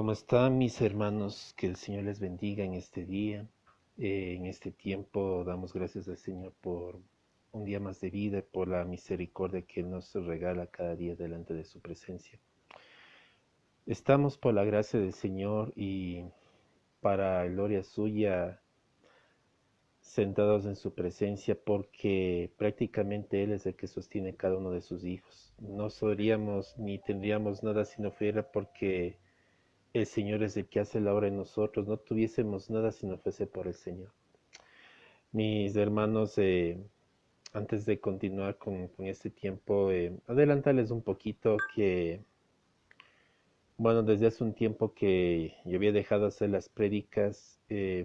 ¿Cómo están mis hermanos? Que el Señor les bendiga en este día. En este tiempo damos gracias al Señor por un día más de vida, por la misericordia que Él nos regala cada día delante de su presencia. Estamos por la gracia del Señor y para gloria suya sentados en su presencia porque prácticamente Él es el que sostiene cada uno de sus hijos. No seríamos ni tendríamos nada si no fuera porque el Señor es el que hace la obra en nosotros. No tuviésemos nada si no fuese por el Señor. Mis hermanos, antes de continuar con este tiempo, adelantarles un poquito que, bueno, desde hace un tiempo que yo había dejado hacer las prédicas,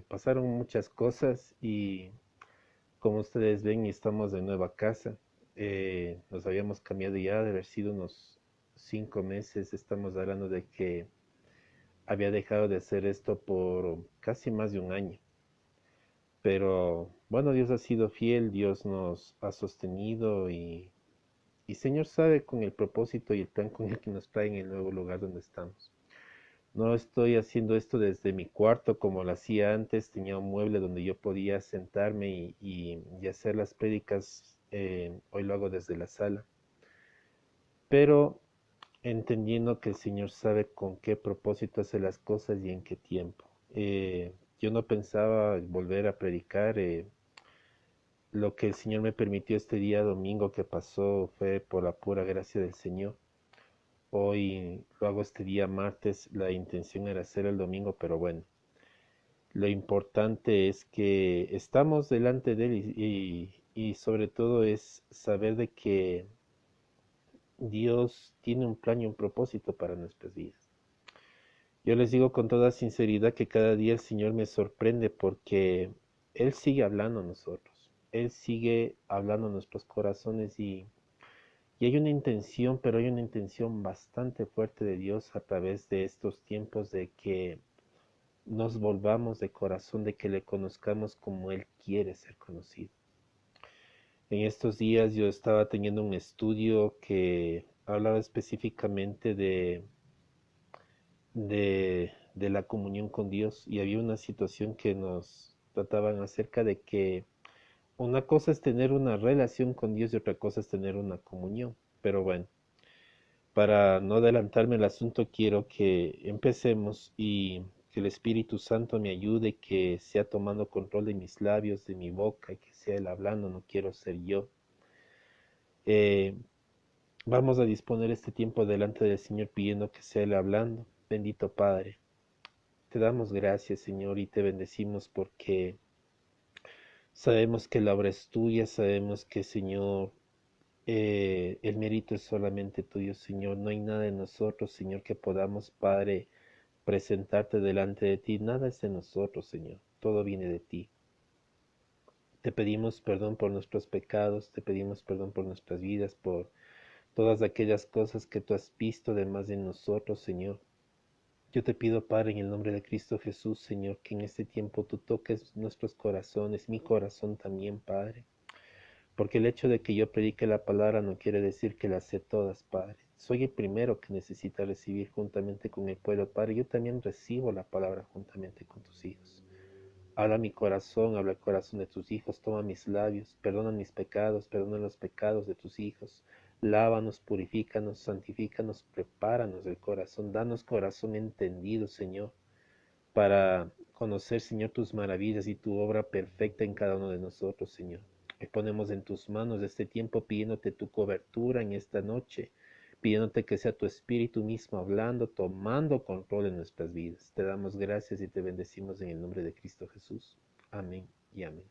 pasaron muchas cosas y como ustedes ven, estamos de nueva casa. Nos habíamos cambiado ya de haber sido unos 5 meses. Estamos hablando de que había dejado de hacer esto por casi más de un año. Pero bueno, Dios ha sido fiel, Dios nos ha sostenido y Señor sabe con el propósito y el plan con el que nos trae en el nuevo lugar donde estamos. No estoy haciendo esto desde mi cuarto como lo hacía antes, tenía un mueble donde yo podía sentarme y hacer las prédicas, hoy lo hago desde la sala. Pero entendiendo que el Señor sabe con qué propósito hace las cosas y en qué tiempo. Yo no pensaba volver a predicar. Lo que el Señor me permitió este día domingo que pasó fue por la pura gracia del Señor. Hoy lo hago este día martes. La intención era hacer el domingo, pero bueno. Lo importante es que estamos delante de Él y sobre todo es saber de que Dios tiene un plan y un propósito para nuestras vidas. Yo les digo con toda sinceridad que cada día el Señor me sorprende porque Él sigue hablando a nosotros. Él sigue hablando a nuestros corazones y hay una intención, pero hay una intención bastante fuerte de Dios a través de estos tiempos de que nos volvamos de corazón, de que le conozcamos como Él quiere ser conocido. En estos días yo estaba teniendo un estudio que hablaba específicamente de la comunión con Dios y había una situación que nos trataban acerca de que una cosa es tener una relación con Dios y otra cosa es tener una comunión. Pero bueno, para no adelantarme el asunto, quiero que empecemos y que el Espíritu Santo me ayude, que sea tomando control de mis labios, de mi boca, y que sea Él hablando, no quiero ser yo. Eh, Vamos a disponer este tiempo delante del Señor pidiendo que sea Él hablando. Bendito Padre. Te damos gracias, Señor, y te bendecimos porque sabemos que la obra es tuya, sabemos que, Señor, el mérito es solamente tuyo, Señor. No hay nada en nosotros, Señor, que podamos, Padre, presentarte delante de ti. Nada es de nosotros, Señor. Todo viene de ti. Te pedimos perdón por nuestros pecados, te pedimos perdón por nuestras vidas, por todas aquellas cosas que tú has visto de más de nosotros, Señor. Yo te pido, Padre, en el nombre de Cristo Jesús, Señor, que en este tiempo tú toques nuestros corazones, mi corazón también, Padre. Porque el hecho de que yo predique la palabra no quiere decir que las sé todas, Padre. Soy el primero que necesita recibir juntamente con el pueblo, Padre. Yo también recibo la palabra juntamente con tus hijos. Habla mi corazón, habla el corazón de tus hijos, toma mis labios, perdona mis pecados, perdona los pecados de tus hijos. Lávanos, purifícanos, santifícanos, prepáranos el corazón, danos corazón entendido, Señor, para conocer, Señor, tus maravillas y tu obra perfecta en cada uno de nosotros, Señor. Y ponemos en tus manos este tiempo pidiéndote tu cobertura en esta noche, pidiéndote que sea tu Espíritu mismo hablando, tomando control en nuestras vidas. Te damos gracias y te bendecimos en el nombre de Cristo Jesús. Amén y amén.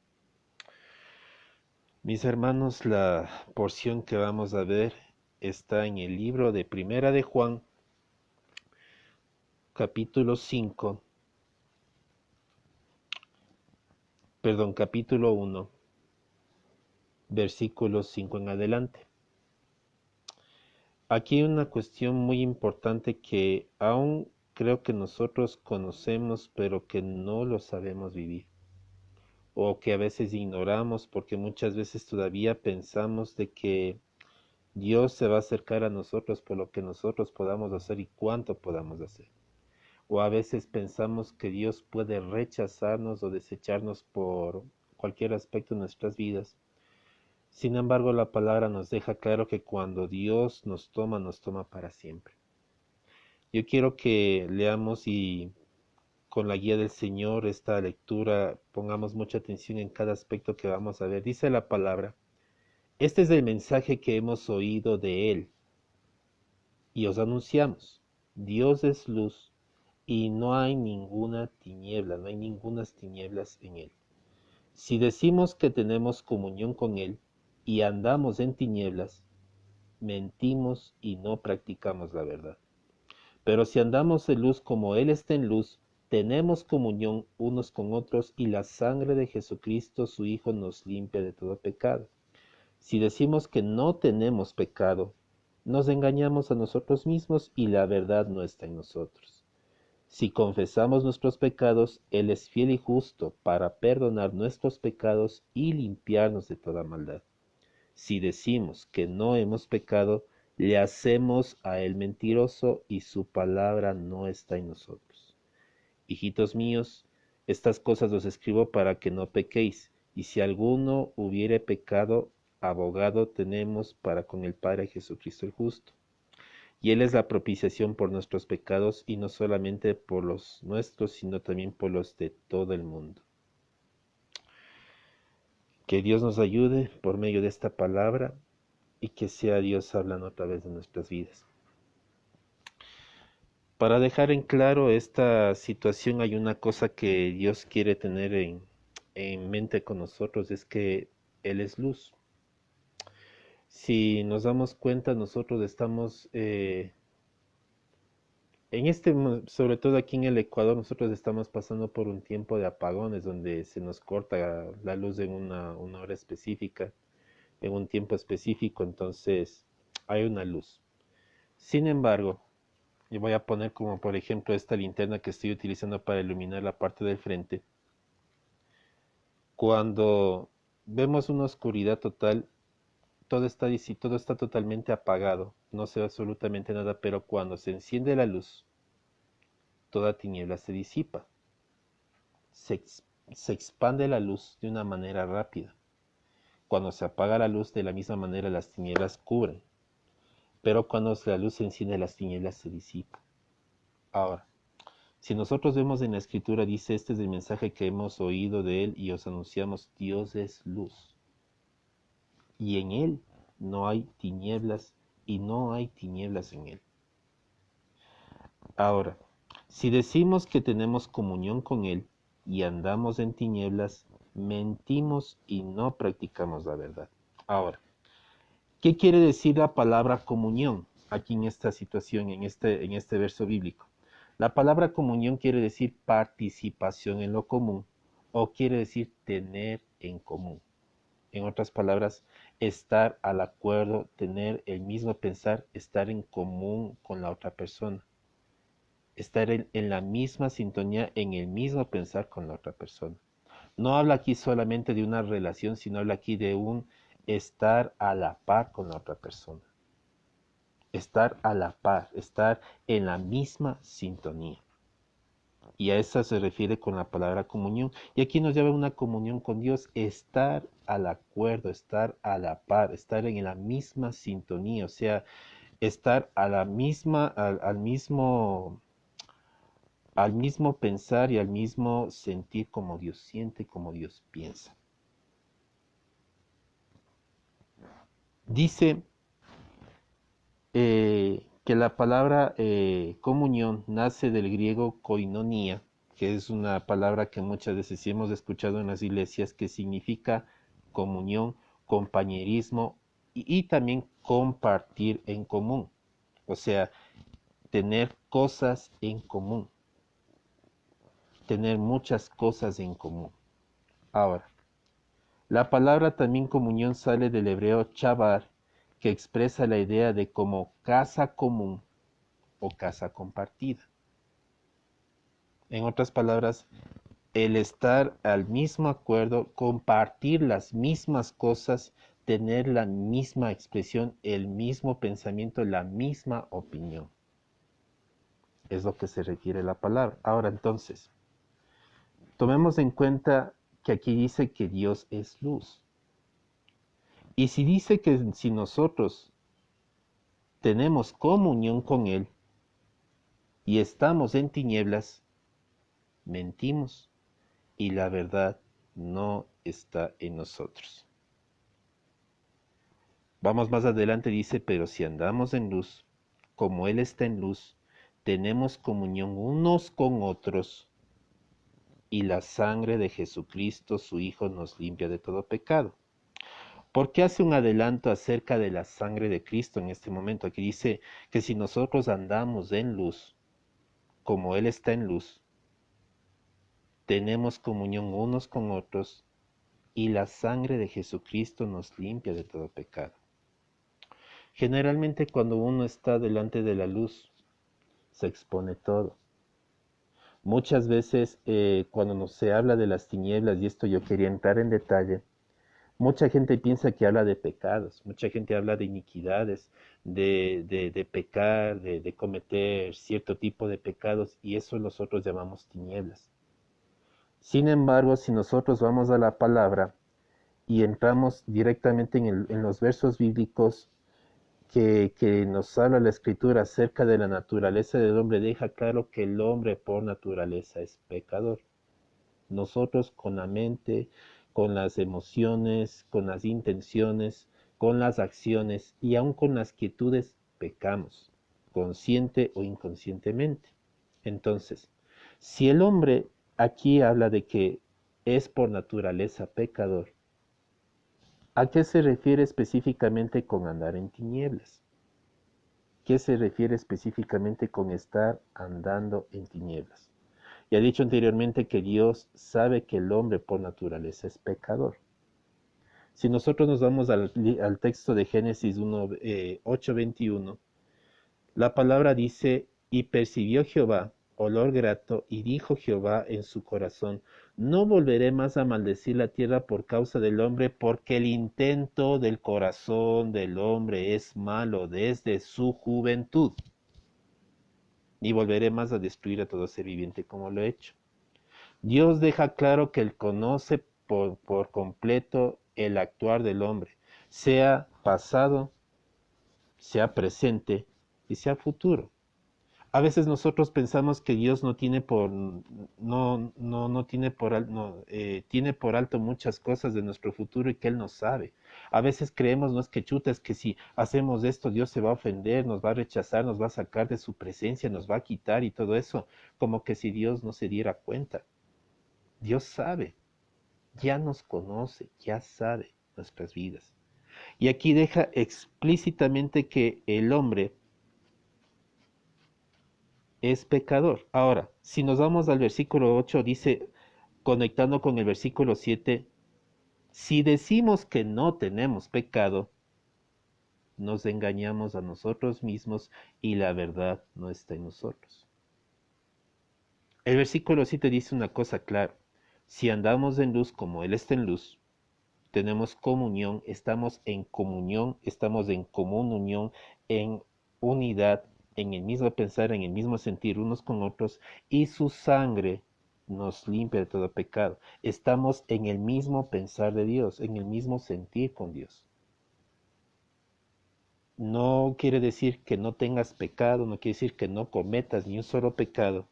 Mis hermanos, la porción que vamos a ver está en el libro de Primera de Juan, capítulo 5, capítulo 1, versículos 5 en adelante. Aquí hay una cuestión muy importante que aún creo que nosotros conocemos, pero que no lo sabemos vivir, o que a veces ignoramos porque muchas veces todavía pensamos de que Dios se va a acercar a nosotros por lo que nosotros podamos hacer y cuánto podamos hacer. o a veces pensamos que Dios puede rechazarnos o desecharnos por cualquier aspecto de nuestras vidas. Sin embargo, la palabra nos deja claro que cuando Dios nos toma para siempre. Yo quiero que leamos y con la guía del Señor esta lectura pongamos mucha atención en cada aspecto que vamos a ver. Dice la palabra: este es el mensaje que hemos oído de Él y os anunciamos. Dios es luz y no hay ninguna tiniebla, no hay ningunas tinieblas en Él. Si decimos que tenemos comunión con Él y andamos en tinieblas, mentimos y no practicamos la verdad. Pero si andamos en luz como Él está en luz, tenemos comunión unos con otros y la sangre de Jesucristo, su Hijo, nos limpia de todo pecado. Si decimos que no tenemos pecado, nos engañamos a nosotros mismos y la verdad no está en nosotros. Si confesamos nuestros pecados, Él es fiel y justo para perdonar nuestros pecados y limpiarnos de toda maldad. Si decimos que no hemos pecado, le hacemos a Él mentiroso y su palabra no está en nosotros. Hijitos míos, estas cosas os escribo para que no pequéis, y si alguno hubiere pecado, abogado tenemos para con el Padre, Jesucristo el justo. Y Él es la propiciación por nuestros pecados, y no solamente por los nuestros, sino también por los de todo el mundo. Que Dios nos ayude por medio de esta palabra y que sea Dios hablando a través de nuestras vidas. Para dejar en claro esta situación, hay una cosa que Dios quiere tener en mente con nosotros, es que Él es luz. Si nos damos cuenta, nosotros estamos sobre todo aquí en el Ecuador, nosotros estamos pasando por un tiempo de apagones donde se nos corta la luz en una hora específica, en un tiempo específico, entonces hay una luz. Sin embargo, yo voy a poner como por ejemplo esta linterna que estoy utilizando para iluminar la parte del frente. Cuando vemos una oscuridad total, todo está totalmente apagado, no se ve absolutamente nada, pero cuando se enciende la luz, toda tiniebla se disipa. Se expande la luz de una manera rápida. Cuando se apaga la luz, de la misma manera las tinieblas cubren. Pero cuando la luz se enciende, las tinieblas se disipan. Ahora, si nosotros vemos en la Escritura, dice: este es el mensaje que hemos oído de Él y os anunciamos, Dios es luz. Y en Él no hay tinieblas y no hay tinieblas en Él. Ahora, si decimos que tenemos comunión con Él y andamos en tinieblas, mentimos y no practicamos la verdad. Ahora, ¿qué quiere decir la palabra comunión aquí en esta situación, en este verso bíblico? La palabra comunión quiere decir participación en lo común o quiere decir tener en común. En otras palabras, estar al acuerdo, tener el mismo pensar, estar en común con la otra persona. Estar en la misma sintonía, en el mismo pensar con la otra persona. No habla aquí solamente de una relación, sino habla aquí de un estar a la par con la otra persona. Estar a la par, estar en la misma sintonía. Y a esa se refiere con la palabra comunión. Y aquí nos lleva una comunión con Dios, estar al acuerdo, estar a la par, estar en la misma sintonía, o sea, estar a la misma, al mismo pensar y al mismo sentir como Dios siente, como Dios piensa. Dice que la palabra comunión nace del griego koinonia, que es una palabra que muchas veces sí hemos escuchado en las iglesias, que significa comunión, compañerismo y también compartir en común, o sea, tener cosas en común, tener muchas cosas en común. Ahora, la palabra también comunión sale del hebreo chabar, que expresa la idea de como casa común o casa compartida. En otras palabras, el estar al mismo acuerdo, compartir las mismas cosas, tener la misma expresión, el mismo pensamiento, la misma opinión. Es lo que se refiere la palabra. Ahora entonces, tomemos en cuenta que aquí dice que Dios es luz. Y si dice que si nosotros tenemos comunión con Él y estamos en tinieblas, mentimos y la verdad no está en nosotros. Vamos más adelante, dice, pero si andamos en luz, como Él está en luz, tenemos comunión unos con otros y la sangre de Jesucristo, su Hijo, nos limpia de todo pecado. ¿Por qué hace un adelanto acerca de la sangre de Cristo en este momento? Aquí dice que si nosotros andamos en luz, como Él está en luz, tenemos comunión unos con otros y la sangre de Jesucristo nos limpia de todo pecado. Generalmente cuando uno está delante de la luz, se expone todo. Muchas veces cuando se habla de las tinieblas, y esto yo quería entrar en detalle, mucha gente piensa que habla de pecados, mucha gente habla de iniquidades, de pecar, de cometer cierto tipo de pecados, y eso nosotros llamamos tinieblas. Sin embargo, si nosotros vamos a la palabra y entramos directamente en los versos bíblicos que nos habla la Escritura acerca de la naturaleza del hombre, deja claro que el hombre por naturaleza es pecador. Nosotros con la mente, con las emociones, con las intenciones, con las acciones y aun con las quietudes pecamos, consciente o inconscientemente. Entonces, si el hombre aquí habla de que es por naturaleza pecador, ¿a qué se refiere específicamente con andar en tinieblas? ¿Qué se refiere específicamente con estar andando en tinieblas? Ya he dicho anteriormente que Dios sabe que el hombre por naturaleza es pecador. Si nosotros nos vamos al texto de Génesis 8:21, la palabra dice, y percibió Jehová olor grato, y dijo Jehová en su corazón, no volveré más a maldecir la tierra por causa del hombre, porque el intento del corazón del hombre es malo desde su juventud. Ni volveré más a destruir a todo ser viviente como lo he hecho. Dios deja claro que Él conoce por completo el actuar del hombre, sea pasado, sea presente y sea futuro. A veces nosotros pensamos que Dios no tiene no tiene tiene por alto muchas cosas de nuestro futuro y que Él no sabe. A veces creemos, no es que chutas, que si hacemos esto Dios se va a ofender, nos va a rechazar, nos va a sacar de su presencia, nos va a quitar y todo eso, como que si Dios no se diera cuenta. Dios sabe, ya nos conoce, ya sabe nuestras vidas. Y aquí deja explícitamente que el hombre es pecador. Ahora, si nos vamos al versículo 8, dice, conectando con el versículo 7, si decimos que no tenemos pecado, nos engañamos a nosotros mismos y la verdad no está en nosotros. El versículo 7 dice una cosa clara, si andamos en luz como Él está en luz, tenemos comunión, estamos en comunión, estamos en común unión, en unidad, en el mismo pensar, en el mismo sentir unos con otros, y su sangre nos limpia de todo pecado. Estamos en el mismo pensar de Dios, en el mismo sentir con Dios. No quiere decir que no tengas pecado, no quiere decir que no cometas ni un solo pecado,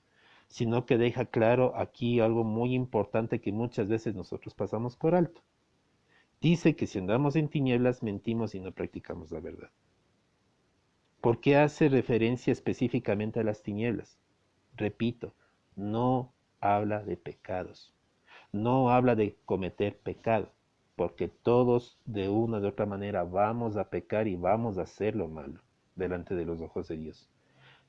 sino que deja claro aquí algo muy importante que muchas veces nosotros pasamos por alto. Dice que si andamos en tinieblas, mentimos y no practicamos la verdad. ¿Por qué hace referencia específicamente a las tinieblas? Repito, no habla de pecados, no habla de cometer pecado, porque todos de una u otra manera vamos a pecar y vamos a hacer lo malo delante de los ojos de Dios.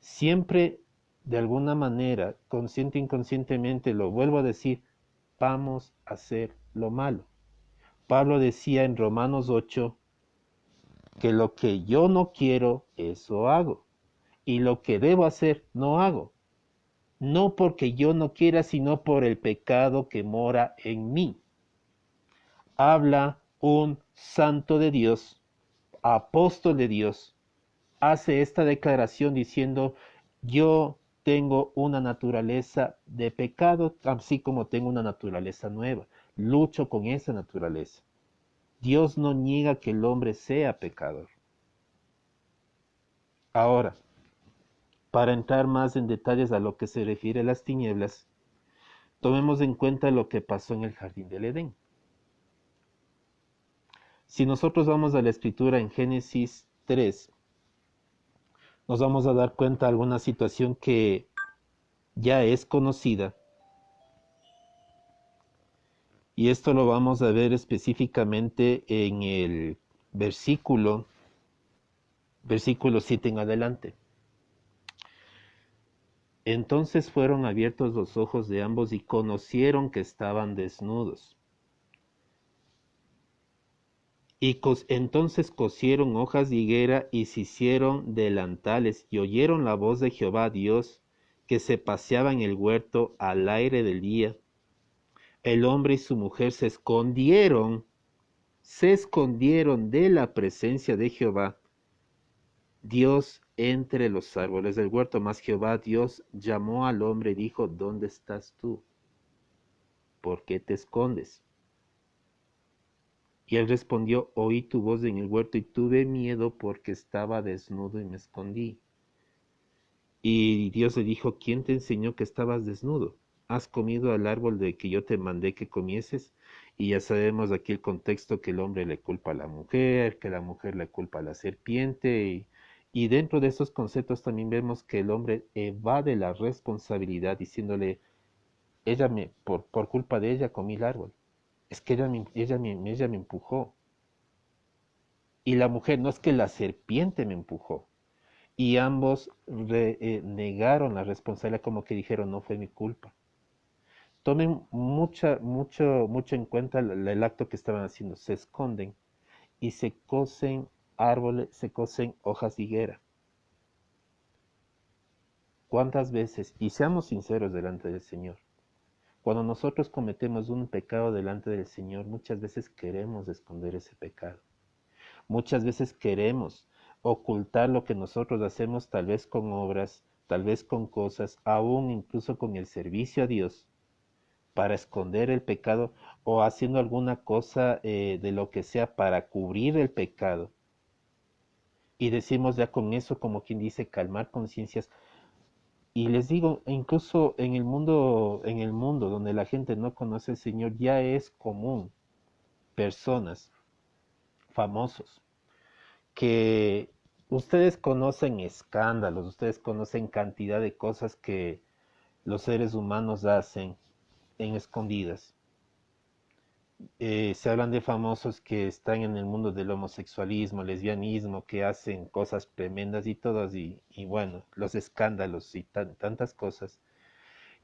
Siempre, de alguna manera, consciente e inconscientemente, lo vuelvo a decir, vamos a hacer lo malo. Pablo decía en Romanos 8 que lo que yo no quiero, eso hago. Y lo que debo hacer, no hago. No porque yo no quiera, sino por el pecado que mora en mí. Habla un santo de Dios, apóstol de Dios, hace esta declaración diciendo, yo tengo una naturaleza de pecado, así como tengo una naturaleza nueva. Lucho con esa naturaleza. Dios no niega que el hombre sea pecador. Ahora, para entrar más en detalles a lo que se refiere a las tinieblas, tomemos en cuenta lo que pasó en el jardín del Edén. Si nosotros vamos a la escritura en Génesis 3, nos vamos a dar cuenta de alguna situación que ya es conocida, y esto lo vamos a ver específicamente en el versículo 7 en adelante. Entonces fueron abiertos los ojos de ambos y conocieron que estaban desnudos. Y entonces cosieron hojas de higuera y se hicieron delantales, y oyeron la voz de Jehová Dios, que se paseaba en el huerto al aire del día. El hombre y su mujer se escondieron de la presencia de Jehová Dios entre los árboles del huerto. Mas Jehová Dios llamó al hombre y dijo: ¿Dónde estás tú? ¿Por qué te escondes? Y él respondió: Oí tu voz en el huerto y tuve miedo porque estaba desnudo y me escondí. Y Dios le dijo: ¿Quién te enseñó que estabas desnudo? ¿Has comido al árbol de que yo te mandé que comieses? Y ya sabemos aquí el contexto, que el hombre le culpa a la mujer, que la mujer le culpa a la serpiente. Y dentro de esos conceptos también vemos que el hombre evade la responsabilidad diciéndole: por culpa de ella comí el árbol. Es que ella me empujó. Y la mujer: no, es que la serpiente me empujó. Y ambos negaron la responsabilidad, como que dijeron: no fue mi culpa. Tomen mucho en cuenta el acto que estaban haciendo. Se esconden y se cosen árboles, se cosen hojas de higuera. ¿Cuántas veces? Y seamos sinceros delante del Señor. Cuando nosotros cometemos un pecado delante del Señor, muchas veces queremos esconder ese pecado. Muchas veces queremos ocultar lo que nosotros hacemos, tal vez con obras, tal vez con cosas, aún incluso con el servicio a Dios, para esconder el pecado, o haciendo alguna cosa de lo que sea para cubrir el pecado. Y decimos ya con eso, como quien dice, calmar conciencias. Y les digo, incluso en el mundo donde la gente no conoce al Señor, ya es común personas, famosos, que ustedes conocen escándalos, ustedes conocen cantidad de cosas que los seres humanos hacen en escondidas. Se hablan de famosos que están en el mundo del homosexualismo, lesbianismo, que hacen cosas tremendas y todas, y bueno, los escándalos y tantas cosas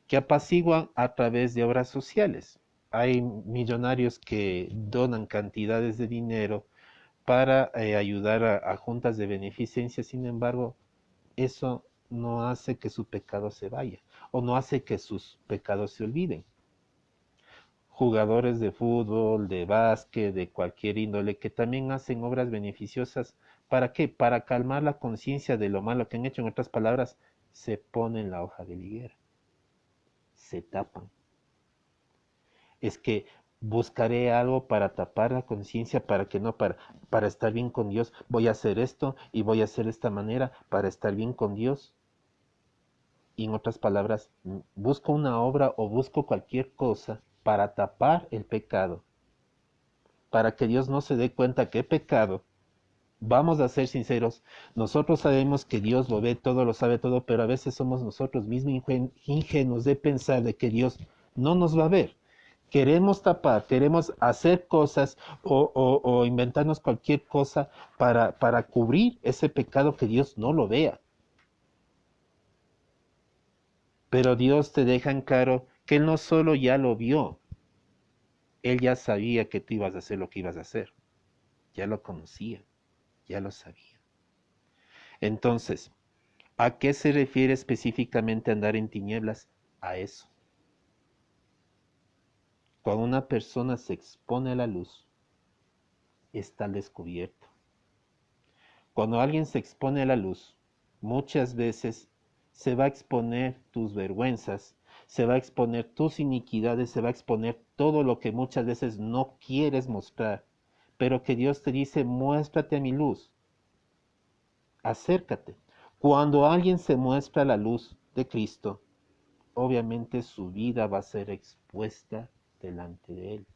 que apaciguan a través de obras sociales. Hay millonarios que donan cantidades de dinero para ayudar a juntas de beneficencia. Sin embargo, eso no hace que su pecado se vaya, o no hace que sus pecados se olviden. Jugadores de fútbol, de básquet, de cualquier índole, que también hacen obras beneficiosas. ¿Para qué? Para calmar la conciencia de lo malo que han hecho. En otras palabras, se ponen la hoja de la higuera, se tapan. Es que buscaré algo para tapar la conciencia, para que no, para estar bien con Dios. Voy a hacer esto y voy a hacer de esta manera para estar bien con Dios. Y en otras palabras, busco una obra o busco cualquier cosa para tapar el pecado, para que Dios no se dé cuenta que he pecado. Vamos a ser sinceros, nosotros sabemos que Dios lo ve todo, lo sabe todo, pero a veces somos nosotros mismos ingenuos de pensar de que Dios no nos va a ver. Queremos tapar, queremos hacer cosas o inventarnos cualquier cosa para cubrir ese pecado, que Dios no lo vea. Pero Dios te deja en claro que Él no solo ya lo vio, Él ya sabía que tú ibas a hacer lo que ibas a hacer. Ya lo conocía, ya lo sabía. Entonces, ¿a qué se refiere específicamente andar en tinieblas? A eso. Cuando una persona se expone a la luz, está al descubierto. Cuando alguien se expone a la luz, muchas veces se va a exponer tus vergüenzas, se va a exponer tus iniquidades, se va a exponer todo lo que muchas veces no quieres mostrar, pero que Dios te dice, muéstrate a mi luz, acércate. Cuando alguien se muestra a la luz de Cristo, obviamente su vida va a ser expuesta delante de Él.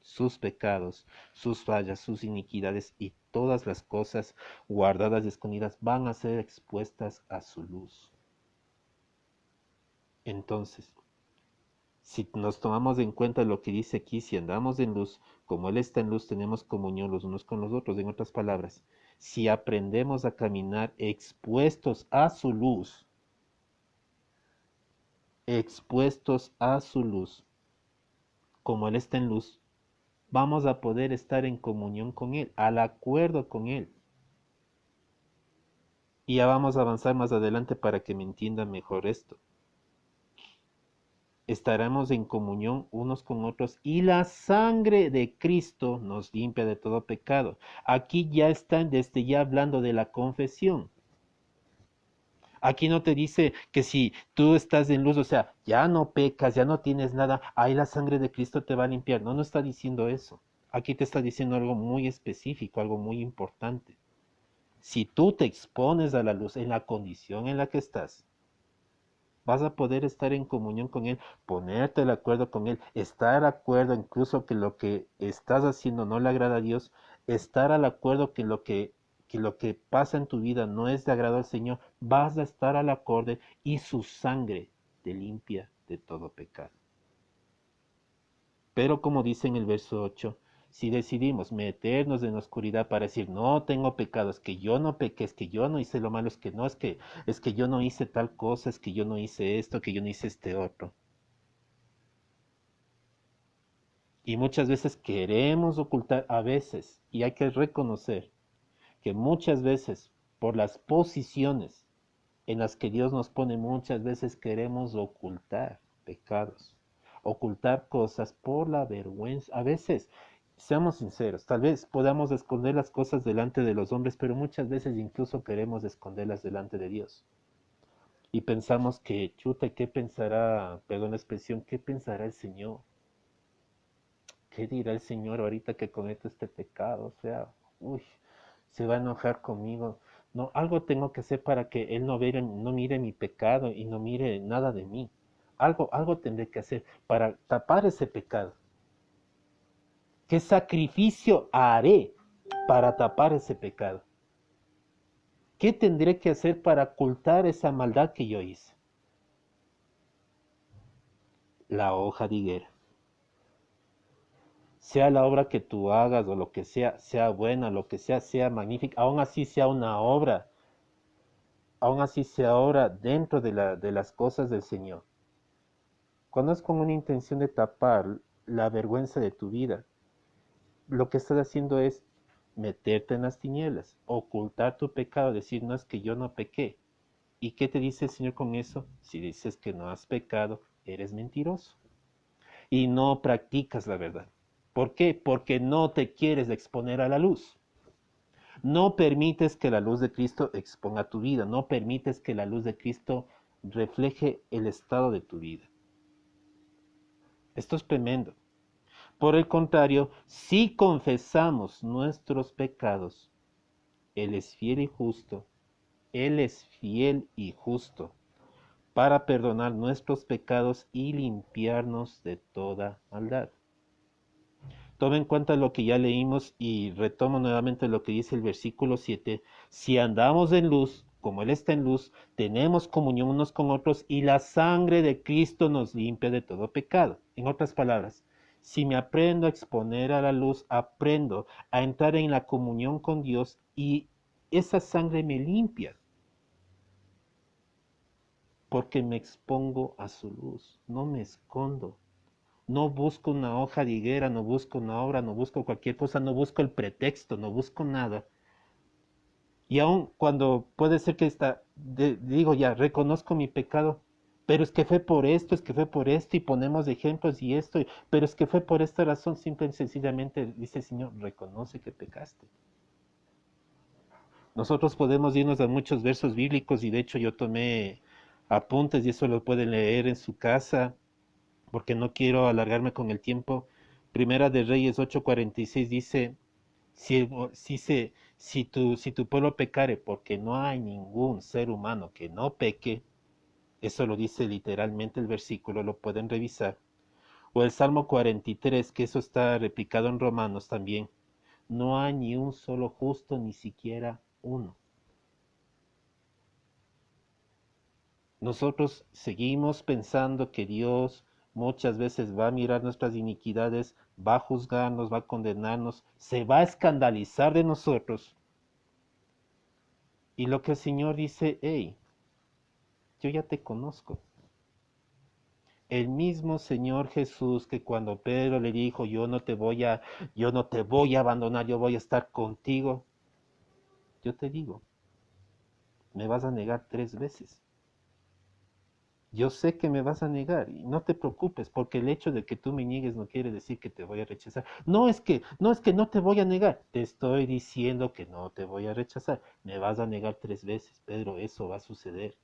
Sus pecados, sus fallas, sus iniquidades y todas las cosas guardadas y escondidas van a ser expuestas a su luz. Entonces, si nos tomamos en cuenta lo que dice aquí, si andamos en luz, como Él está en luz, tenemos comunión los unos con los otros. En otras palabras, si aprendemos a caminar expuestos a su luz, como Él está en luz, vamos a poder estar en comunión con Él, al acuerdo con Él. Y ya vamos a avanzar más adelante para que me entiendan mejor esto. Estaremos en comunión unos con otros y la sangre de Cristo nos limpia de todo pecado. Aquí ya están desde ya hablando de la confesión. Aquí no te dice que si tú estás en luz, o sea, ya no pecas, ya no tienes nada, ahí la sangre de Cristo te va a limpiar. No, no está diciendo eso. Aquí te está diciendo algo muy específico, algo muy importante. Si tú te expones a la luz en la condición en la que estás, vas a poder estar en comunión con Él, ponerte de acuerdo con Él, estar de acuerdo incluso que lo que estás haciendo no le agrada a Dios, estar al acuerdo que lo que pasa en tu vida no es de agrado al Señor, vas a estar al acorde y su sangre te limpia de todo pecado. Pero como dice en el verso 8, si decidimos meternos en la oscuridad para decir, no tengo pecado, es que yo no pequé, es que yo no hice lo malo, es que no, es que yo no hice tal cosa, es que yo no hice esto, que yo no hice este otro. Y muchas veces queremos ocultar, a veces, y hay que reconocer que muchas veces, por las posiciones en las que Dios nos pone, muchas veces queremos ocultar pecados, ocultar cosas por la vergüenza. A veces, seamos sinceros, tal vez podamos esconder las cosas delante de los hombres, pero muchas veces incluso queremos esconderlas delante de Dios. Y pensamos que, chuta, ¿qué pensará, perdón la expresión, qué pensará el Señor? ¿Qué dirá el Señor ahorita que cometo este pecado? O sea, uy, se va a enojar conmigo. No, algo tengo que hacer para que Él no mire mi pecado y no mire nada de mí. Algo tendré que hacer para tapar ese pecado. ¿Qué sacrificio haré para tapar ese pecado? ¿Qué tendré que hacer para ocultar esa maldad que yo hice? La hoja de higuera. Sea la obra que tú hagas o lo que sea, sea buena, lo que sea magnífica, aún así sea una obra, aún así sea obra dentro de las cosas del Señor. Cuando es con una intención de tapar la vergüenza de tu vida, lo que estás haciendo es meterte en las tinieblas, ocultar tu pecado, decir, no es que yo no pequé. ¿Y qué te dice el Señor con eso? Si dices que no has pecado, eres mentiroso y no practicas la verdad. ¿Por qué? Porque no te quieres exponer a la luz. No permites que la luz de Cristo exponga tu vida. No permites que la luz de Cristo refleje el estado de tu vida. Esto es tremendo. Por el contrario, si confesamos nuestros pecados, Él es fiel y justo. Él es fiel y justo para perdonar nuestros pecados y limpiarnos de toda maldad. Toma en cuenta lo que ya leímos y retomo nuevamente lo que dice el versículo 7. Si andamos en luz, como Él está en luz, tenemos comunión unos con otros y la sangre de Cristo nos limpia de todo pecado. En otras palabras, si me aprendo a exponer a la luz, aprendo a entrar en la comunión con Dios y esa sangre me limpia. Porque me expongo a su luz, no me escondo. No busco una hoja de higuera, no busco una obra, no busco cualquier cosa, no busco el pretexto, no busco nada. Y aun cuando puede ser que digo ya, reconozco mi pecado, pero es que fue por esto, es que fue por esto, y ponemos ejemplos y esto, pero es que fue por esta razón, simple y sencillamente dice el Señor, reconoce que pecaste. Nosotros podemos irnos a muchos versos bíblicos y de hecho yo tomé apuntes y eso lo pueden leer en su casa porque no quiero alargarme con el tiempo. Primera de Reyes 8:46 dice, si tu pueblo pecare, porque no hay ningún ser humano que no peque, eso lo dice literalmente el versículo, lo pueden revisar. O el Salmo 43, que eso está replicado en Romanos también. No hay ni un solo justo, ni siquiera uno. Nosotros seguimos pensando que Dios muchas veces va a mirar nuestras iniquidades, va a juzgarnos, va a condenarnos, se va a escandalizar de nosotros. Y lo que el Señor dice, hey, yo ya te conozco. El mismo Señor Jesús que cuando Pedro le dijo, yo no te voy a abandonar, yo voy a estar contigo. Yo te digo, me vas a negar 3 veces. Yo sé que me vas a negar y no te preocupes, porque el hecho de que tú me niegues no quiere decir que te voy a rechazar. No es que no te voy a negar, te estoy diciendo que no te voy a rechazar. Me vas a negar 3 veces, Pedro, eso va a suceder.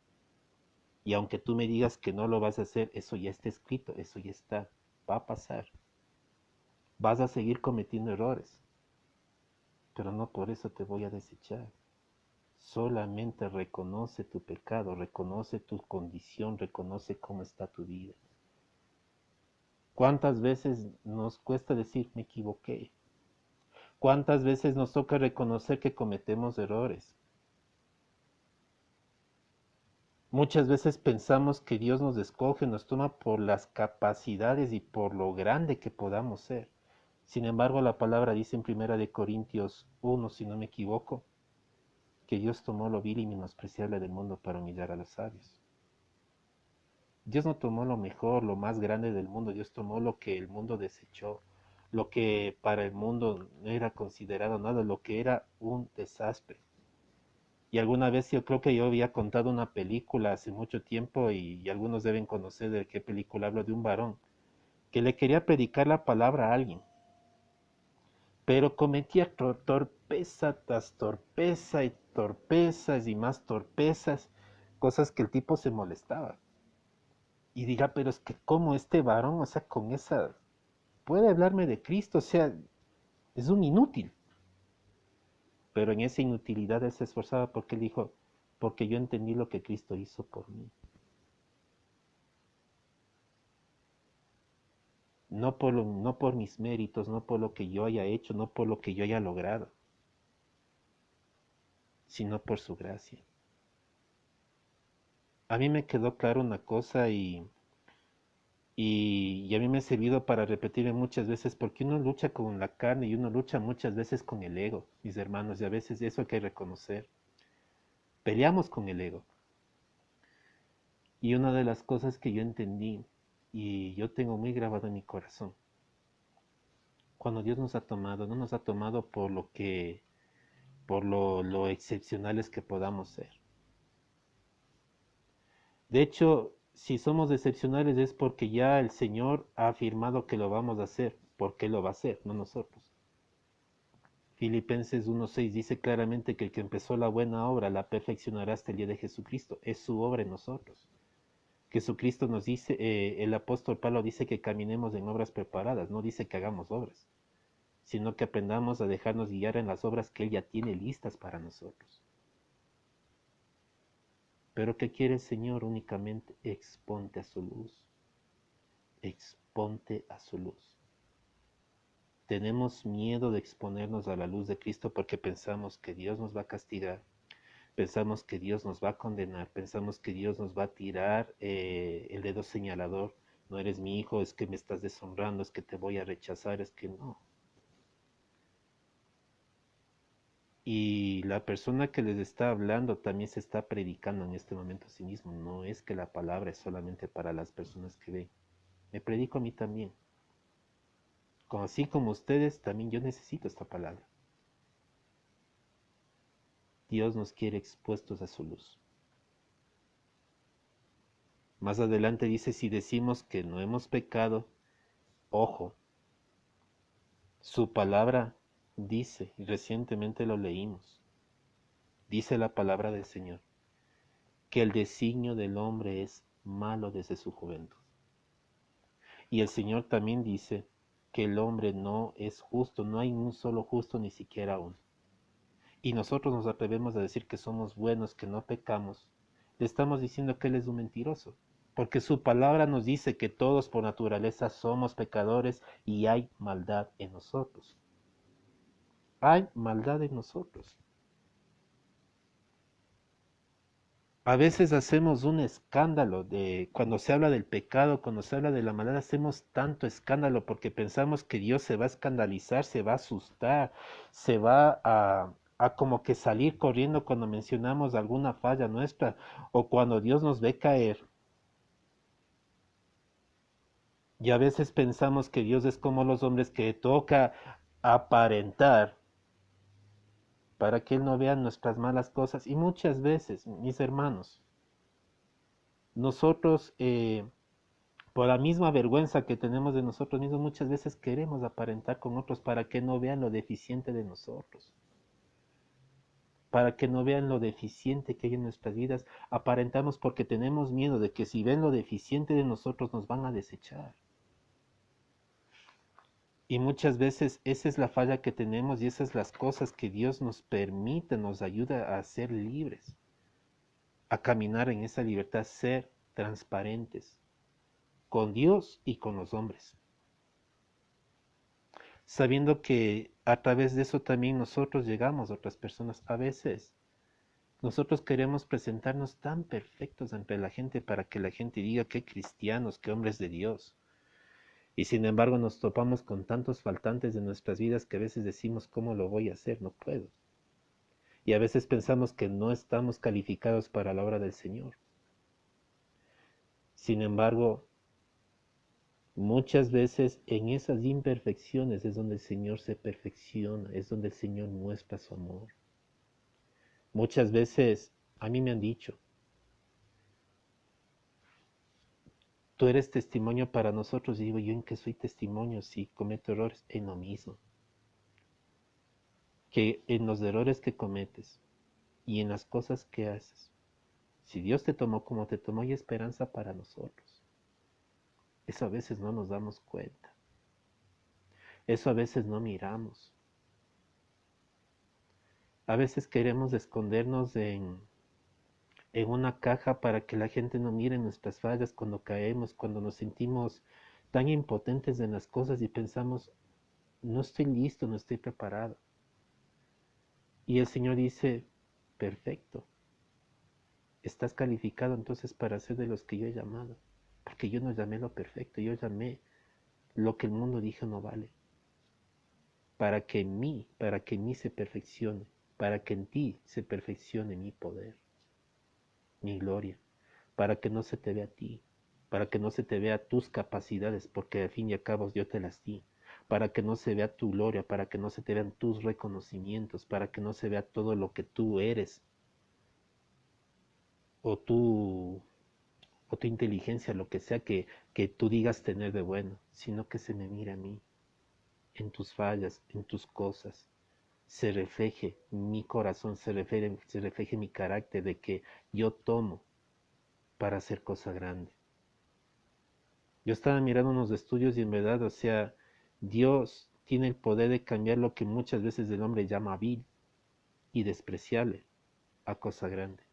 Y aunque tú me digas que no lo vas a hacer, eso ya está escrito, eso ya está, va a pasar. Vas a seguir cometiendo errores, pero no por eso te voy a desechar. Solamente reconoce tu pecado, reconoce tu condición, reconoce cómo está tu vida. ¿Cuántas veces nos cuesta decir me equivoqué? ¿Cuántas veces nos toca reconocer que cometemos errores? Muchas veces pensamos que Dios nos escoge, nos toma por las capacidades y por lo grande que podamos ser. Sin embargo, la palabra dice en 1 Corintios 1, si no me equivoco, que Dios tomó lo vil y menospreciable del mundo para humillar a los sabios. Dios no tomó lo mejor, lo más grande del mundo, Dios tomó lo que el mundo desechó, lo que para el mundo no era considerado nada, lo que era un desastre. Y alguna vez yo creo que yo había contado una película hace mucho tiempo y algunos deben conocer de qué película hablo, de un varón que le quería predicar la palabra a alguien, pero cometía torpeza tras torpeza y torpezas y más torpezas, cosas que el tipo se molestaba. Y dirá, pero es que como este varón, o sea, con esa, puede hablarme de Cristo, o sea, es un inútil. Pero en esa inutilidad él se esforzaba porque él dijo, porque yo entendí lo que Cristo hizo por mí. No por mis méritos, no por lo que yo haya hecho, no por lo que yo haya logrado, sino por su gracia. A mí me quedó claro una cosa y a mí me ha servido para repetirme muchas veces porque uno lucha con la carne y uno lucha muchas veces con el ego, mis hermanos, y a veces eso hay que reconocer. Peleamos con el ego. Y una de las cosas que yo entendí y yo tengo muy grabado en mi corazón, cuando Dios nos ha tomado, no nos ha tomado por lo excepcionales que podamos ser. De hecho, si somos excepcionales es porque ya el Señor ha afirmado que lo vamos a hacer, porque lo va a hacer, no nosotros. Filipenses 1:6 dice claramente que el que empezó la buena obra la perfeccionará hasta el día de Jesucristo. Es su obra en nosotros. Jesucristo nos dice, el apóstol Pablo dice que caminemos en obras preparadas, no dice que hagamos obras, sino que aprendamos a dejarnos guiar en las obras que Él ya tiene listas para nosotros. Pero ¿qué quiere el Señor? Únicamente exponte a su luz, exponte a su luz. Tenemos miedo de exponernos a la luz de Cristo porque pensamos que Dios nos va a castigar, pensamos que Dios nos va a condenar, pensamos que Dios nos va a tirar el dedo señalador. No eres mi hijo, es que me estás deshonrando, es que te voy a rechazar, es que no. Y la persona que les está hablando también se está predicando en este momento a sí mismo. No es que la palabra es solamente para las personas que ven. Me predico a mí también. Así como ustedes, también yo necesito esta palabra. Dios nos quiere expuestos a su luz. Más adelante dice, si decimos que no hemos pecado, ojo, su palabra dice, y recientemente lo leímos, dice la palabra del Señor, que el designio del hombre es malo desde su juventud. Y el Señor también dice que el hombre no es justo, no hay un solo justo, ni siquiera uno. Y nosotros nos atrevemos a decir que somos buenos, que no pecamos, le estamos diciendo que Él es un mentiroso. Porque su palabra nos dice que todos por naturaleza somos pecadores y hay maldad en nosotros. Hay maldad en nosotros. A veces hacemos un escándalo de cuando se habla del pecado, cuando se habla de la maldad, hacemos tanto escándalo porque pensamos que Dios se va a escandalizar, se va a asustar, se va a como que salir corriendo cuando mencionamos alguna falla nuestra o cuando Dios nos ve caer. Y a veces pensamos que Dios es como los hombres que toca aparentar para que Él no vea nuestras malas cosas. Y muchas veces, mis hermanos, nosotros, por la misma vergüenza que tenemos de nosotros mismos, muchas veces queremos aparentar con otros para que no vean lo deficiente de nosotros. Para que no vean lo deficiente que hay en nuestras vidas, aparentamos porque tenemos miedo de que si ven lo deficiente de nosotros nos van a desechar. Y muchas veces esa es la falla que tenemos y esas son las cosas que Dios nos permite, nos ayuda a ser libres, a caminar en esa libertad, ser transparentes con Dios y con los hombres. Sabiendo que a través de eso también nosotros llegamos a otras personas. A veces nosotros queremos presentarnos tan perfectos ante la gente para que la gente diga qué cristianos, qué hombres de Dios. Y sin embargo nos topamos con tantos faltantes de nuestras vidas que a veces decimos, ¿cómo lo voy a hacer? No puedo. Y a veces pensamos que no estamos calificados para la obra del Señor. Sin embargo, muchas veces en esas imperfecciones es donde el Señor se perfecciona, es donde el Señor muestra su amor. Muchas veces a mí me han dicho, tú eres testimonio para nosotros. Y digo, ¿yo en qué soy testimonio si cometo errores? En lo mismo. Que en los errores que cometes y en las cosas que haces, si Dios te tomó como te tomó, hay esperanza para nosotros. Eso a veces no nos damos cuenta. Eso a veces no miramos. A veces queremos escondernos en una caja para que la gente no mire nuestras fallas cuando caemos, cuando nos sentimos tan impotentes en las cosas y pensamos, no estoy listo, no estoy preparado. Y el Señor dice, perfecto, estás calificado entonces para ser de los que yo he llamado, porque yo no llamé lo perfecto, yo llamé lo que el mundo dijo no vale, para que en mí se perfeccione, para que en ti se perfeccione mi poder, mi gloria, para que no se te vea a ti, para que no se te vea tus capacidades, porque al fin y al cabo yo te las di, para que no se vea tu gloria, para que no se te vean tus reconocimientos, para que no se vea todo lo que tú eres, o tu, o tu inteligencia, lo que sea que tú digas tener de bueno, sino que se me mire a mí, en tus fallas, en tus cosas, se refleje mi corazón, se refleje mi carácter de que yo tomo para hacer cosa grande. Yo estaba mirando unos estudios y en verdad, o sea, Dios tiene el poder de cambiar lo que muchas veces el hombre llama vil y despreciable a cosa grande.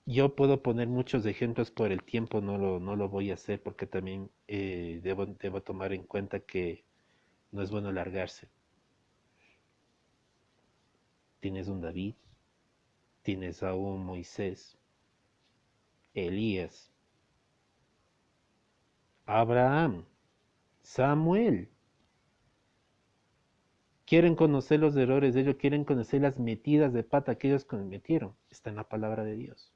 Yo puedo poner muchos ejemplos por el tiempo, no lo voy a hacer porque también debo tomar en cuenta que no es bueno alargarse. Tienes un David, tienes a un Moisés, Elías, Abraham, Samuel. Quieren conocer los errores de ellos, quieren conocer las metidas de pata que ellos cometieron. Está en la palabra de Dios.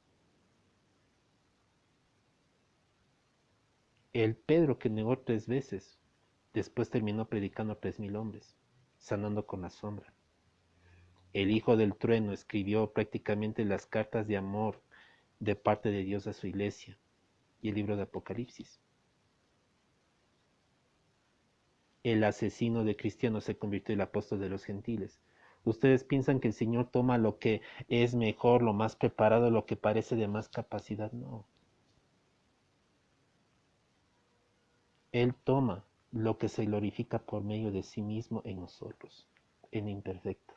El Pedro que negó 3 veces, después terminó predicando a 3,000 hombres, sanando con la sombra. El hijo del trueno escribió prácticamente las cartas de amor de parte de Dios a su iglesia y el libro de Apocalipsis. El asesino de cristianos se convirtió en el apóstol de los gentiles. Ustedes piensan que el Señor toma lo que es mejor, lo más preparado, lo que parece de más capacidad. No. Él toma lo que se glorifica por medio de sí mismo en nosotros, en imperfecto.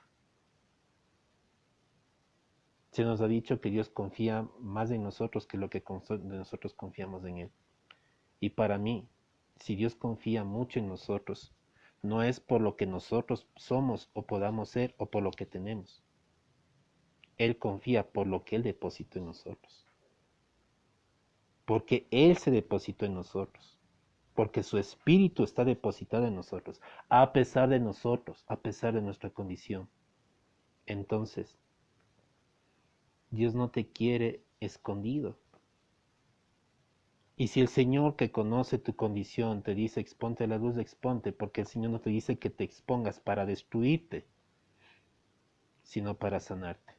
Se nos ha dicho que Dios confía más en nosotros que lo que nosotros confiamos en Él. Y para mí, si Dios confía mucho en nosotros, no es por lo que nosotros somos o podamos ser o por lo que tenemos. Él confía por lo que Él depositó en nosotros. Porque Él se depositó en nosotros. Porque su espíritu está depositado en nosotros, a pesar de nosotros, a pesar de nuestra condición. Entonces, Dios no te quiere escondido. Y si el Señor que conoce tu condición te dice exponte a la luz, exponte, porque el Señor no te dice que te expongas para destruirte, sino para sanarte.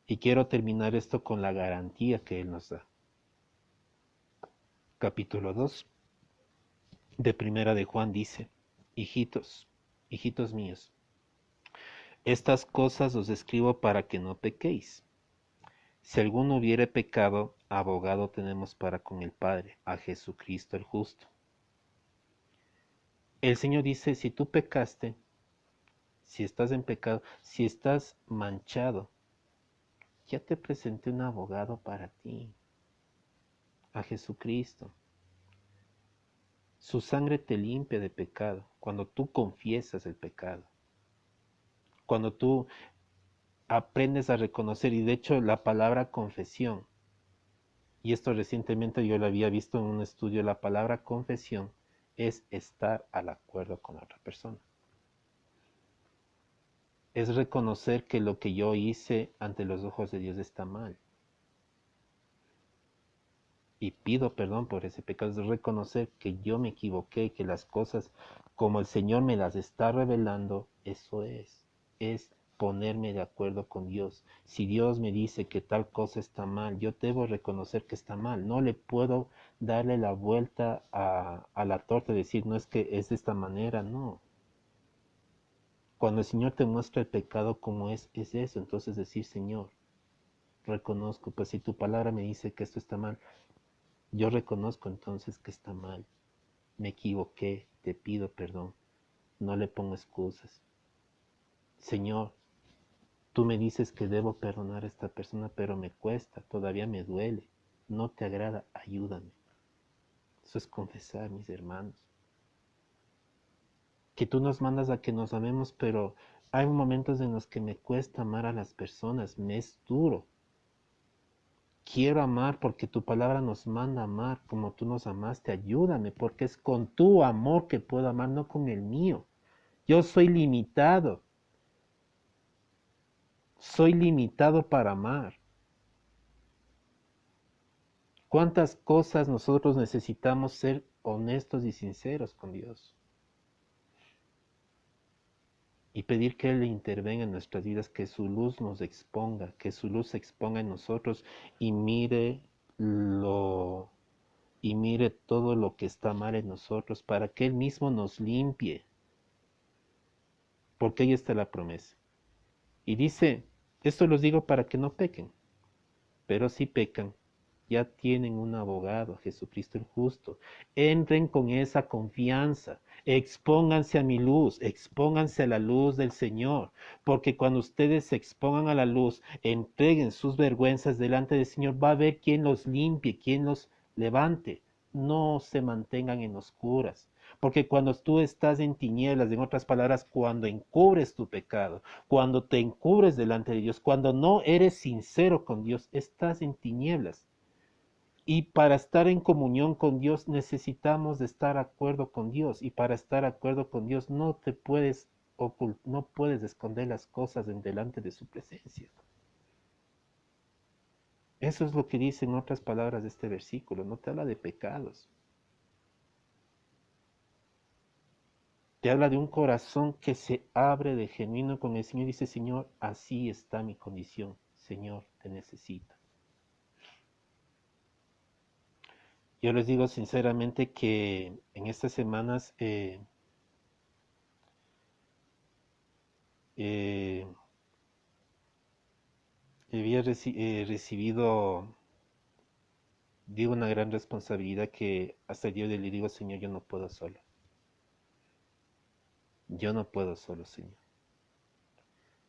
Y quiero terminar esto con la garantía que Él nos da. Capítulo 2 de Primera de Juan dice, hijitos, hijitos míos, estas cosas os escribo para que no pequéis. Si alguno hubiere pecado, abogado tenemos para con el Padre, a Jesucristo el justo. El Señor dice, si tú pecaste, si estás en pecado, si estás manchado, ya te presenté un abogado para ti, a Jesucristo. Su sangre te limpia de pecado cuando tú confiesas el pecado. Cuando tú aprendes a reconocer, y de hecho la palabra confesión, y esto recientemente yo lo había visto en un estudio, la palabra confesión es estar al acuerdo con la otra persona. Es reconocer que lo que yo hice ante los ojos de Dios está mal. Y pido perdón por ese pecado, es reconocer que yo me equivoqué, que las cosas como el Señor me las está revelando, eso es ponerme de acuerdo con Dios. Si Dios me dice que tal cosa está mal, yo debo reconocer que está mal. No le puedo darle la vuelta a la torta y decir, no es que es de esta manera, no. Cuando el Señor te muestra el pecado como es eso. Entonces decir, Señor, reconozco, pues si tu palabra me dice que esto está mal, yo reconozco entonces que está mal. Me equivoqué, te pido perdón. No le pongo excusas. Señor, tú me dices que debo perdonar a esta persona, pero me cuesta, todavía me duele. No te agrada, ayúdame. Eso es confesar, mis hermanos. Que tú nos mandas a que nos amemos, pero hay momentos en los que me cuesta amar a las personas, me es duro. Quiero amar porque tu palabra nos manda a amar como tú nos amaste. Ayúdame porque es con tu amor que puedo amar, no con el mío. Yo soy limitado. Soy limitado para amar. ¿Cuántas cosas nosotros necesitamos ser honestos y sinceros con Dios? Y pedir que Él intervenga en nuestras vidas, que su luz nos exponga, que su luz se exponga en nosotros y y mire todo lo que está mal en nosotros para que Él mismo nos limpie. Porque ahí está la promesa. Y dice, esto los digo para que no pequen, pero si pecan, ya tienen un abogado, Jesucristo el justo. Entren con esa confianza, expónganse a mi luz, expónganse a la luz del Señor, porque cuando ustedes se expongan a la luz, entreguen sus vergüenzas delante del Señor, va a haber quien los limpie, quien los levante. No se mantengan en oscuras. Porque cuando tú estás en tinieblas, en otras palabras, cuando encubres tu pecado, cuando te encubres delante de Dios, cuando no eres sincero con Dios, estás en tinieblas. Y para estar en comunión con Dios necesitamos de estar de acuerdo con Dios. Y para estar de acuerdo con Dios no te puedes no puedes esconder las cosas en delante de su presencia. Eso es lo que dice en otras palabras de este versículo. No te habla de pecados. Te habla de un corazón que se abre de genuino con el Señor y dice, Señor, así está mi condición. Señor, te necesito. Yo les digo sinceramente que en estas semanas eh, recibido, digo, una gran responsabilidad que hasta el día de hoy le digo, Señor, yo no puedo solo. Yo no puedo solo, Señor.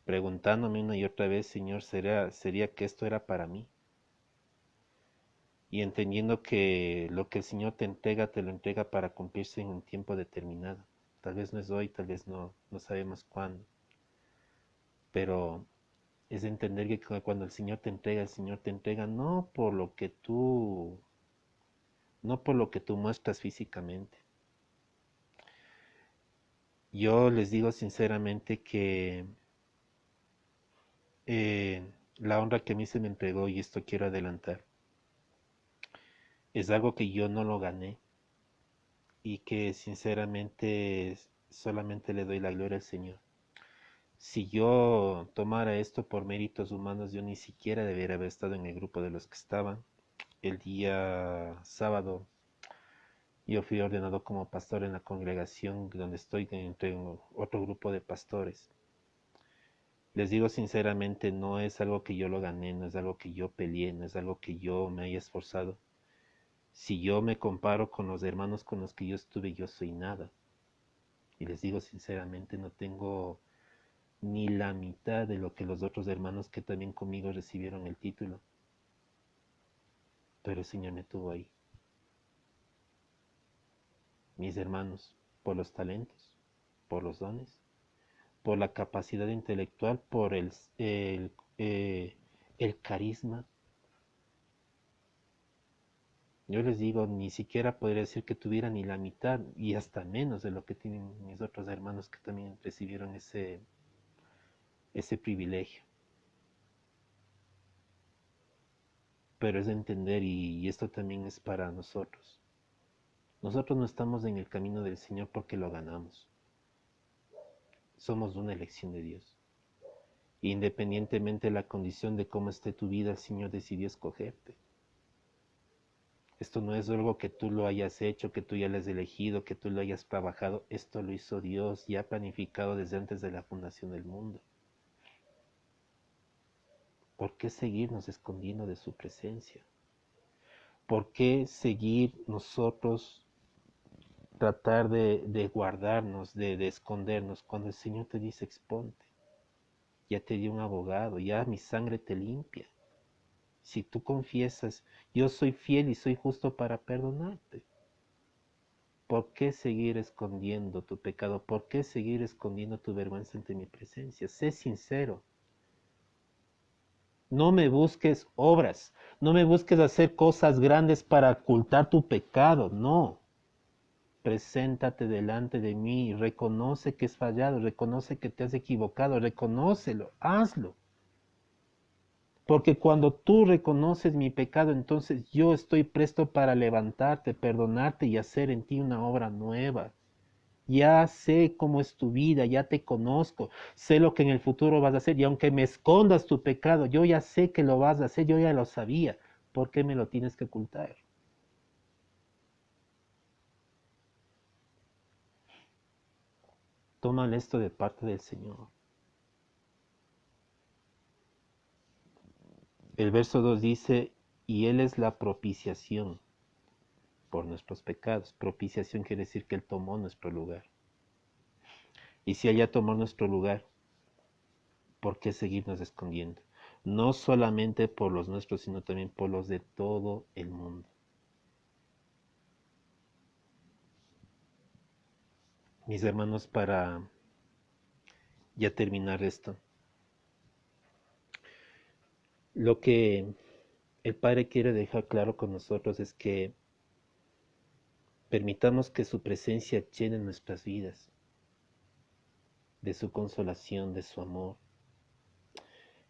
Preguntándome una y otra vez, Señor, ¿sería que esto era para mí? Y entendiendo que lo que el Señor te lo entrega para cumplirse en un tiempo determinado. Tal vez no es hoy, tal vez no, no sabemos cuándo. Pero es entender que cuando el Señor te entrega no por lo que tú muestras físicamente. Yo les digo sinceramente que eh, la honra que a mí se me entregó, y esto quiero adelantar, es algo que yo no lo gané y que sinceramente solamente le doy la gloria al Señor. Si yo tomara esto por méritos humanos, yo ni siquiera debería haber estado en el grupo de los que estaban. El día sábado yo fui ordenado como pastor en la congregación donde estoy entre otro grupo de pastores. Les digo sinceramente, no es algo que yo lo gané, no es algo que yo peleé, no es algo que yo me haya esforzado. Si yo me comparo con los hermanos con los que yo estuve, yo soy nada. Y les digo sinceramente, no tengo ni la mitad de lo que los otros hermanos que también conmigo recibieron el título. Pero el Señor me tuvo ahí. Mis hermanos, por los talentos, por los dones, por la capacidad intelectual, por el carisma. Yo les digo, ni siquiera podría decir que tuviera ni la mitad y hasta menos de lo que tienen mis otros hermanos que también recibieron ese privilegio. Pero es de entender y esto también es para nosotros. Nosotros no estamos en el camino del Señor porque lo ganamos. Somos una elección de Dios. Independientemente de la condición de cómo esté tu vida, el Señor decidió escogerte. Esto no es algo que tú lo hayas hecho, que tú ya lo has elegido, que tú lo hayas trabajado. Esto lo hizo Dios ya planificado desde antes de la fundación del mundo. ¿Por qué seguirnos escondiendo de su presencia? ¿Por qué seguir nosotros tratar de guardarnos, de escondernos, cuando el Señor te dice exponte? Ya te dio un abogado, ya mi sangre te limpia. Si tú confiesas, yo soy fiel y soy justo para perdonarte. ¿Por qué seguir escondiendo tu pecado? ¿Por qué seguir escondiendo tu vergüenza ante mi presencia? Sé sincero. No me busques obras, no me busques hacer cosas grandes para ocultar tu pecado, no. Preséntate delante de mí, reconoce que has fallado, reconoce que te has equivocado, reconócelo, hazlo. Porque cuando tú reconoces mi pecado, entonces yo estoy presto para levantarte, perdonarte y hacer en ti una obra nueva. Ya sé cómo es tu vida, ya te conozco, sé lo que en el futuro vas a hacer y aunque me escondas tu pecado, yo ya sé que lo vas a hacer, yo ya lo sabía. ¿Por qué me lo tienes que ocultar? Tómale esto de parte del Señor. El verso 2 dice, y Él es la propiciación por nuestros pecados. Propiciación quiere decir que Él tomó nuestro lugar. Y si Él ya tomó nuestro lugar, ¿por qué seguirnos escondiendo? No solamente por los nuestros, sino también por los de todo el mundo. Mis hermanos, para ya terminar esto, lo que el Padre quiere dejar claro con nosotros es que permitamos que su presencia llene nuestras vidas, de su consolación, de su amor.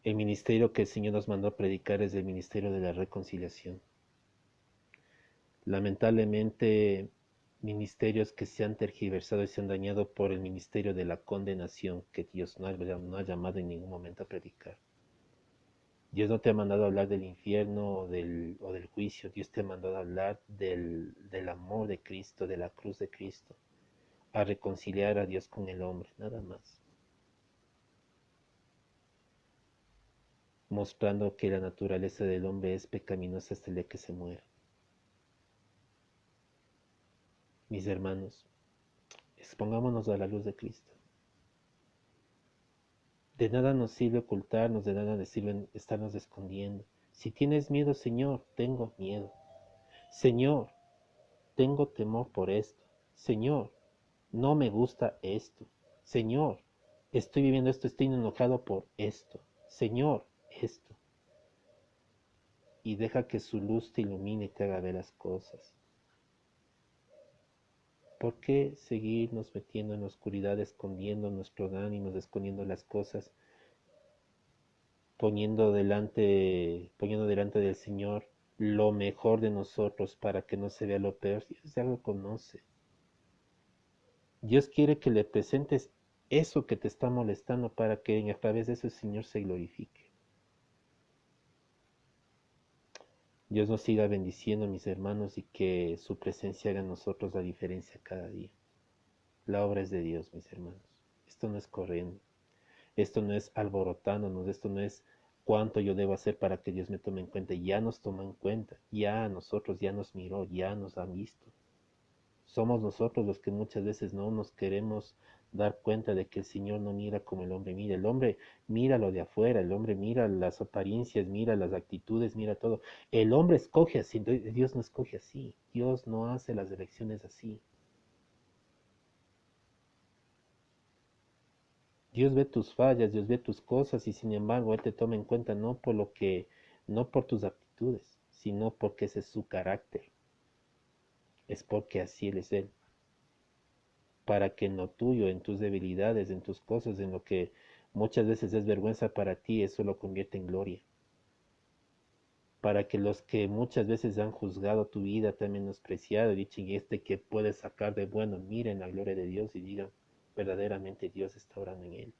El ministerio que el Señor nos mandó a predicar es el ministerio de la reconciliación. Lamentablemente, ministerios que se han tergiversado y se han dañado por el ministerio de la condenación que Dios no ha llamado en ningún momento a predicar. Dios no te ha mandado a hablar del infierno o del juicio. Dios te ha mandado a hablar del amor de Cristo, de la cruz de Cristo, a reconciliar a Dios con el hombre, nada más. mostrando que la naturaleza del hombre es pecaminosa hasta el día que se muere. Mis hermanos, expongámonos a la luz de Cristo. De nada nos sirve ocultarnos, de nada nos sirve estarnos escondiendo. Si tienes miedo, Señor, tengo miedo. Señor, tengo temor por esto. Señor, no me gusta esto. Señor, estoy viviendo esto, estoy enojado por esto. Señor, esto. Y deja que su luz te ilumine y te haga ver las cosas. ¿Por qué seguirnos metiendo en la oscuridad, escondiendo nuestros ánimos, escondiendo las cosas, poniendo delante del Señor lo mejor de nosotros para que no se vea lo peor? Dios ya lo conoce. Dios quiere que le presentes eso que te está molestando para que a través de eso el Señor se glorifique. Dios nos siga bendiciendo, mis hermanos, y que su presencia haga en nosotros la diferencia cada día. La obra es de Dios, mis hermanos. Esto no es corriendo. Esto no es alborotándonos. Esto no es cuánto yo debo hacer para que Dios me tome en cuenta. Ya nos toma en cuenta. Ya a nosotros, ya nos miró, ya nos ha visto. Somos nosotros los que muchas veces no nos queremos dar cuenta de que el Señor no mira como el hombre mira. El hombre mira lo de afuera, el hombre mira las apariencias, mira las actitudes, mira todo. El hombre escoge así, Dios no escoge así. Dios no hace las elecciones así. Dios ve tus fallas, Dios ve tus cosas y sin embargo Él te toma en cuenta no por tus actitudes, sino porque ese es su carácter. Es porque así Él es Él. Para que en lo tuyo, en tus debilidades, en tus cosas, en lo que muchas veces es vergüenza para ti, eso lo convierte en gloria. Para que los que muchas veces han juzgado tu vida, te han menospreciado, y dicho, y que puedes sacar de bueno, miren la gloria de Dios y digan, verdaderamente Dios está orando en él.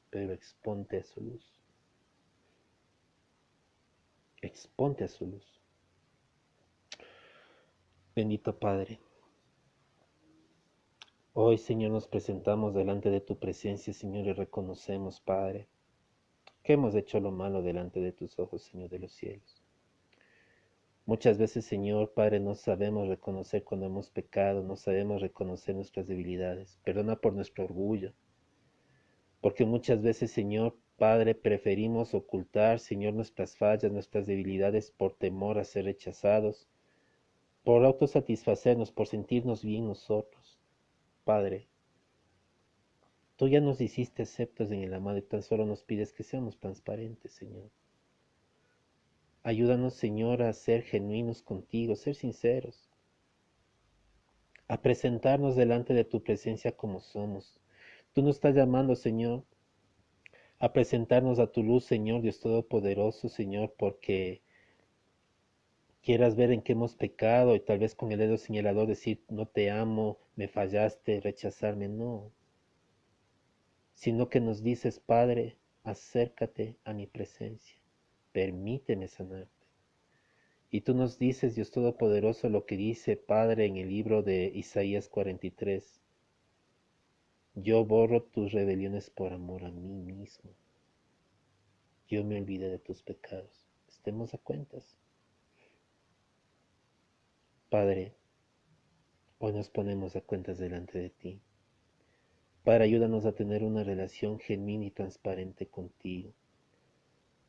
Pero exponte a su luz. Exponte a su luz. Bendito Padre. Hoy, Señor, nos presentamos delante de tu presencia, Señor, y reconocemos, Padre, que hemos hecho lo malo delante de tus ojos, Señor de los cielos. Muchas veces, Señor, Padre, no sabemos reconocer cuando hemos pecado, no sabemos reconocer nuestras debilidades. Perdona por nuestro orgullo, porque muchas veces, Señor, Padre, preferimos ocultar, Señor, nuestras fallas, nuestras debilidades por temor a ser rechazados, por autosatisfacernos, por sentirnos bien nosotros. Padre, tú ya nos hiciste aceptos en el amado y tan solo nos pides que seamos transparentes, Señor. Ayúdanos, Señor, a ser genuinos contigo, ser sinceros, a presentarnos delante de tu presencia como somos. Tú nos estás llamando, Señor, a presentarnos a tu luz, Señor Dios Todopoderoso, Señor, porque quieras ver en qué hemos pecado y tal vez con el dedo señalador decir, no te amo, me fallaste, rechazarme, no. Sino que nos dices, Padre, acércate a mi presencia, permíteme sanarte. Y tú nos dices, Dios Todopoderoso, lo que dice Padre en el libro de Isaías 43. Yo borro tus rebeliones por amor a mí mismo. Yo me olvidé de tus pecados. Estemos a cuentas. Padre, hoy nos ponemos a cuentas delante de ti. Padre, ayúdanos a tener una relación genuina y transparente contigo.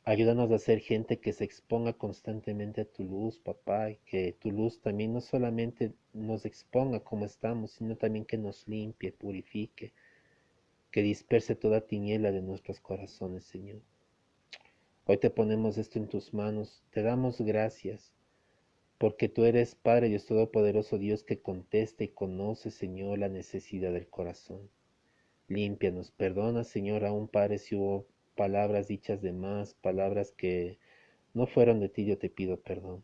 Ayúdanos a ser gente que se exponga constantemente a tu luz, papá, y que tu luz también no solamente nos exponga como estamos, sino también que nos limpie, purifique, que disperse toda tiniebla de nuestros corazones, Señor. Hoy te ponemos esto en tus manos, te damos gracias, porque tú eres Padre Dios Todopoderoso, Dios que contesta y conoce, Señor, la necesidad del corazón. Límpianos, perdona, Señor, aún Padre, si hubo palabras dichas de más, palabras que no fueron de ti, yo te pido perdón.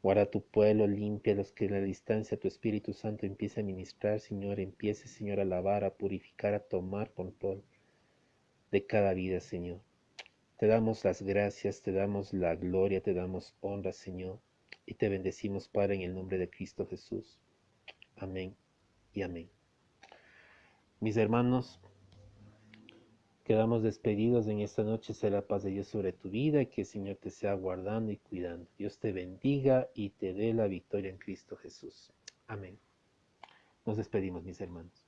Guarda tu pueblo, límpialos, que en la distancia tu Espíritu Santo empiece a ministrar, Señor, empiece, Señor, a lavar, a purificar, a tomar control de cada vida, Señor. Te damos las gracias, te damos la gloria, te damos honra, Señor, y te bendecimos, Padre, en el nombre de Cristo Jesús. Amén y amén. Mis hermanos, Quedamos despedidos en esta noche. Sea la paz de Dios sobre tu vida y que el Señor te sea guardando y cuidando. Dios te bendiga y te dé la victoria en Cristo Jesús. Amén. Nos despedimos, mis hermanos.